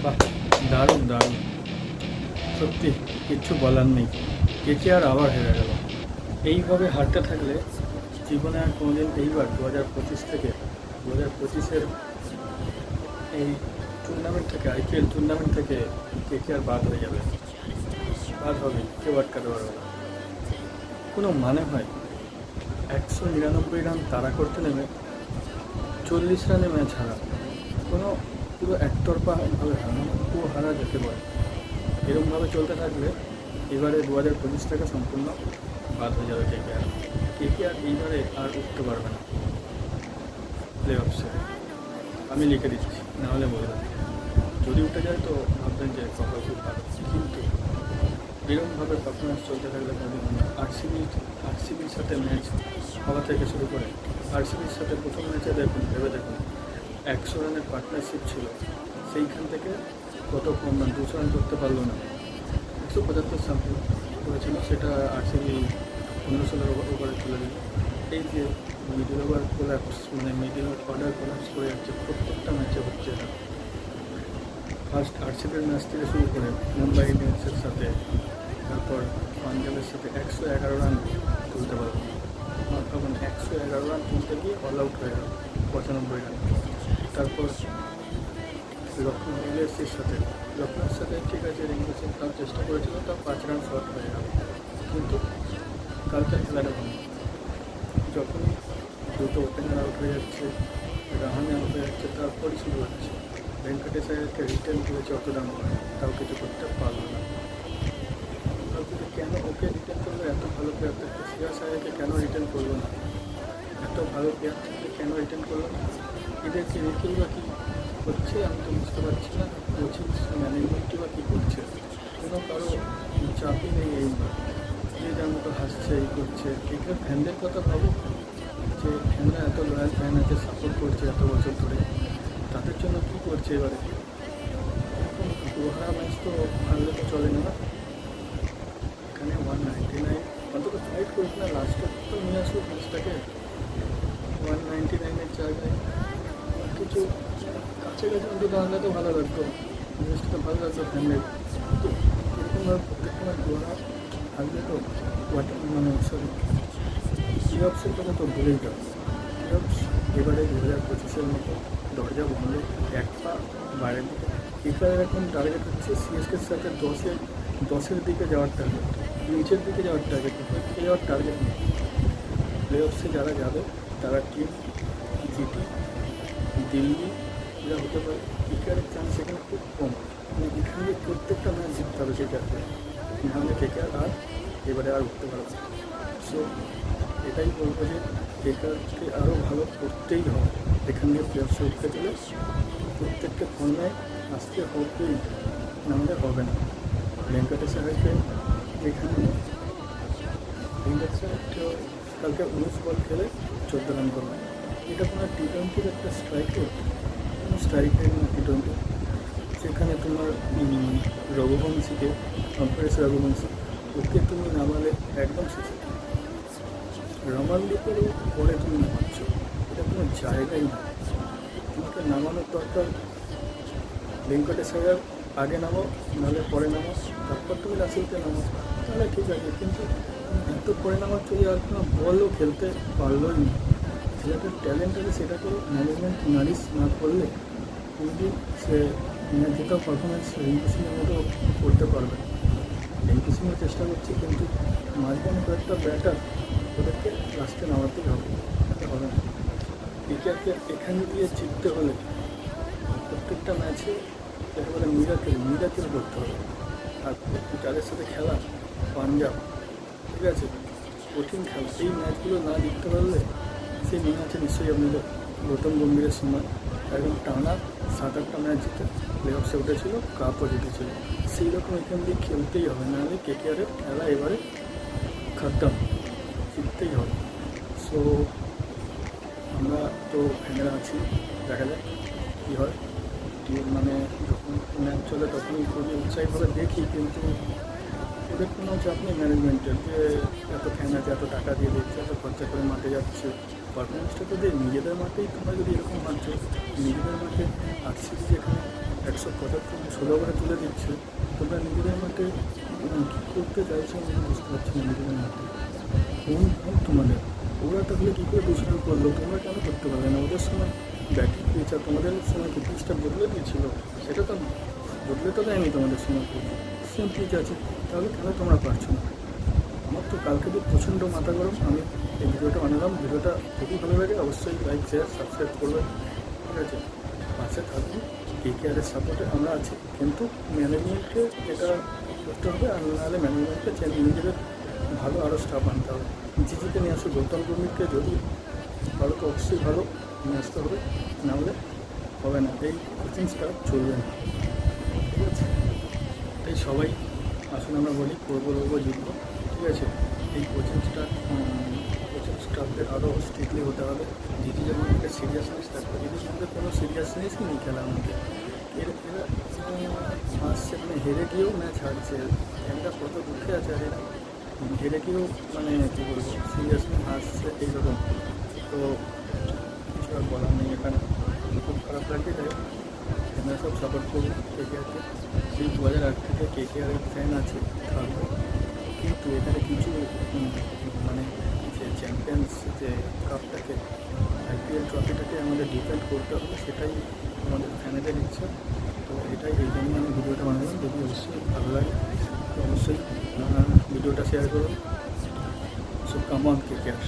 আহ, দারুণ দারুণ, সত্যি কিচ্ছু বলার নেই। কেকেআর আবার হেরে গেল। এইভাবে হারতে থাকলে জীবনে আর কোনোদিন, এইবার 2025 থেকে 2025-এর এই টুর্নামেন্ট থেকে, আইপিএল টুর্নামেন্ট থেকে কেকেআর বাদ হয়ে যাবে, বাদ হবে, কেউ আটকাতে পারবে না। কোনো মানে হয় 199 রান তাড়া করতে নেমে 40 রানে ম্যাচ হারা, কোনো পুরো একতরফাভাবে হারা, পুরো হারা যেতে পারে। এরকমভাবে চলতে থাকলে এবারে 2025 থেকে সম্পূর্ণ বাদ হয়ে যাবে কেকেআর। কেকেআর এইবারে আর উঠতে পারবে না প্লে অফসে, আমি লিখে দিচ্ছি, নাহলে বলবেন। যদি উঠে যায় তো ভাববেন যে কপাল খুব ভালো, কিন্তু এরকমভাবে পারফরমেন্স চলতে থাকলে কোনোদিন আরসিবির সাথে ম্যাচ হওয়া থেকে শুরু করে, আরসিবির সাথে প্রথম ম্যাচে দেখুন, ভেবে দেখুন 100 রানের পার্টনারশিপ ছিল, সেইখান থেকে কত কম রান, 200 রান করতে পারলো না। 175 সামথিং করেছিল, সেটা আরসিবি 15-16 ওভারে তুলে দিল। এই যে মিডিল ওভার কোলাপস, মানে মিডিল অর্ডার কোলাপস করে যাচ্ছে, প্রত্যেকটা ম্যাচে হচ্ছে না। ফার্স্ট আরসিবির ম্যাচ থেকে শুরু করে মুম্বাই ইন্ডিয়ান্সের সাথে, তারপর পাঞ্জাবের সাথে 111 রান তুলতে পারবে না। তখন 111 রান তুলতে গিয়ে অল আউট হয়ে গেল 95 রান। তারপর লখনৌ ইউএসসির সাথে, লখনৌর সাথে ঠিক আছে রিঙ্কু সিং তার চেষ্টা করেছিল, তার 5 রান শর্ট হয়ে গেল। কিন্তু কালকের খেলাটা ভালো, যখনই দুটো ওপেনার আউট হয়ে যাচ্ছে, রাহানে আউট হয়ে যাচ্ছে, তারপরই শুরু হচ্ছে ভেঙ্কটেশ আয়ারকে রিটার্ন করেছে অত দাম করে, তাও কিছু করতে পারলো না। কেন ওকে রিটার্ন করলো? এত ভালো প্লেয়ার থাকতে শ্রেয়াস আয়ারকে কেন রিটার্ন করলো না? এত ভালো প্লেয়ার থাকতে কেন রিটার্ন করলো না? এদেরকে রেখেই বা কী করছে আমি তো বুঝতে পারছি না। কোচিং ম্যানেজমেন্টই বা কী করছে? কোনো কারো চাপই নেই, এই যে যার মতো হাসছে, এই করছে। ক্রিকেট ফ্যানদের কথা ভাবো, যে ফ্যানরা এত লয়াল ফ্যান আছে, সাপোর্ট করছে এত বছর ধরে, তাদের জন্য কী করছে এবারে? এরকম দুহারা ম্যাচ তো হারলে তো চলে না। এখানে 199 অন্তত ফাইট করুক না, লাস্টে তো নিয়ে আসুক ম্যাচটাকে। 199-এর জায়গায় কিছু কাছাকাছি অন্তত আনলে তো ভালো লাগতো, জিনিসটা তো ভালো লাগতো ফ্যানদের। কিন্তু এরকমভাবে প্রত্যেকটা দুহারা থাকলে তো মানে সরি প্লেঅফসের কথা তো ভুলেই যাও। প্লেঅফস এবারে 2025-এর মতো দরজা বন্ধ, এক পা বাইরের দিকে। এখানের এখন টার্গেট হচ্ছে সিএসকের সাথে 10-এর দিকে যাওয়ার টার্গেট, নিচের দিকে যাওয়ার টার্গেট, উপরের দিকে যাওয়ার টার্গেট নেই। প্লে অফসে যারা যাবে তারা টিম জিটি, দিল্লি এরা হতে পারে। কেকেআরের চান্স এখানে খুব কম, মানে এখানে প্রত্যেকটা ম্যাচ জিততে হবে কেকেআরকে, নাহলে কেকেআর আর এবারে আর উঠতে পারবে না। সো এটাই বলবো যে কেকেআরকে আরও ভালো করতেই হবে। এখান থেকে প্লে অফসে উঠতে গেলে প্রত্যেকটা ফর্মে আসতে হবেই, নাহলে হবে না। ভেঙ্কটেশ আয়ারকে এখানে, ভেঙ্কটেশ আয়ার কালকে 19 বল খেলে 14 রান করবে, এটা কোনো টি-20-র একটা স্ট্রাইক রেট? কোনো স্ট্রাইক রেট না টি-20। সেখানে তোমার রঘুবংশীকে, কনফারেন্স রঘুবংশী, ওকে তুমি নামালে একদম শেষে, রমানদীপেরও পরে তুমি নামাচ্ছ, এটা কোনো জায়গাই না। তোমাকে নামানোর দরকার ভেঙ্কটেশ আয়ার, আগে নামো, নাহলে পরে নামো, তারপর তুমি রাসেলকে নামো, তাহলে ঠিক আছে। কিন্তু এত পরে নামার চলে আর কোনো বলও খেলতে পারলোই না। ছেলেটার ট্যালেন্ট আছে, সেটা তো ম্যানেজমেন্ট নারিশ না করলে কিন্তু সে যেটাও পারফরমেন্স রিঙ্কু সিংয়ের মতো করতে পারবে। রিঙ্কু সিংয়ের চেষ্টা করছে, কিন্তু মাঝখানে কয়েকটা ব্যাটার, ওদেরকে লাস্টে নামাতেই হবে, হবে না। ক্রিকেটকে এখানে গিয়ে জিততে হলে প্রত্যেকটা ম্যাচে একেবারে মিরাকেল করতে হবে। আর যাদের সাথে খেলা পাঞ্জাব, ঠিক আছে, কঠিন খেলা, এই ম্যাচগুলো না জিততে পারলে সেই মনে আছে নিশ্চয়ই আপনাদের গৌতম গম্ভীরের সময় একদম টানা 7-8টা ম্যাচ জিতে প্লে অফসে উঠেছিল, কাপও জিতেছিল। সেই রকম এখান দিয়ে খেলতেই হবে, নাহলে কেকেআরের খেলা এবারে খতম, জিততেই হবে। সো আমরা তো ফ্যানেরা আছি, দেখা যাক কী হয়। মানে যখন ম্যাচ চলে তখনই খুবই উৎসাহীভাবে দেখি, কিন্তু ওদের কোনো চাপ নেই ম্যানেজমেন্টের, যে এত ফ্যান আছে, এত টাকা দিয়ে দিচ্ছে, এত খরচা করে মাঠে যাচ্ছে, পারফরমেন্সটা তো দিয়ে নিজেদের মাঠেই তোমরা যদি এরকম মারছো, নিজেদের মাঠে আরসিবি যেখানে সব কথা সোজা করে তুলে দিচ্ছে, তোমরা নিজেদের মাঠে কী করতে চাইছো আমি বুঝতে পারছি না। নিজেদের মাঠে কোন তোমাদের, ওরা তাহলে কী করে 2 রান করলো, তোমরা কেন করতে পারবে না? ওদের সময় ব্যাটিং পিচ আর তোমাদের সময় কি পিচটা বদলে দিয়েছিল? সেটা তো বদলে তো দেয়নি তোমাদের সময়, সেম পিচ আছে, তাহলে কেন তোমরা পারছো না? আমার তো কালকে তো প্রচণ্ড মাথা গরম। আমি এই ভিডিওটা বানালাম, ভিডিওটা খুবই ভালো লাগে, অবশ্যই লাইক শেয়ার সাবস্ক্রাইব করবেন, ঠিক আছে? পাশে থাকুন, KKR-এর সাপোর্টে আমরা আছি, কিন্তু ম্যানেজমেন্টকে এটা করতে হবে, আর নাহলে ম্যানেজমেন্টকে নিজেদের ভালো আরও স্টাফ আনতে হবে। জিজিকে নিয়ে আসো, গৌতম গম্ভীরকে যদি ভালো তো অবশ্যই ভালো নিয়ে আসতে হবে, নাহলে হবে না, এই কোচিং স্টাফ চলবে না, ঠিক আছে? তাই সবাই আসুন আমরা বলি করবো জিতবো, ঠিক আছে? এই কোচিং স্টাফদের আরও স্ট্রিক্টলি হতে হবে। দিদি যেমন একটা সিরিয়াসনেস থাকবে, দিদির মধ্যে কোনো সিরিয়াসনেসই নেই খেলার মধ্যে। এরা আসছে মানে হেরে গিয়েও ম্যাচ হারছে, একটা কত দুঃখে আছে। আর এরা হেরে গিয়েও মানে কী বলবো সিরিয়াসলি হাসছে এইরকম, তো কিছু আর বলার নেই এখানে। খুব খারাপ লাগছে। তাই আমরা সব সাপোর্ট করি KKR-কে, সেই 2008 থেকে KKR-এর ফ্যান আছে, থাকবে। কিন্তু এখানে কিছু মানে যে চ্যাম্পিয়ন্স যে কাপটাকে, IPL ট্রফিটাকে আমাদের ডিফেন্ড করতে হবে, সেটাই আমাদের ফ্যানেদের ইচ্ছা। তো এটাই, এই জন্য আমি ভিডিওটা বানালাম। যদি অবশ্যই ভালো লাগে তো অবশ্যই ভিডিওটা শেয়ার করুন। So come on KKR।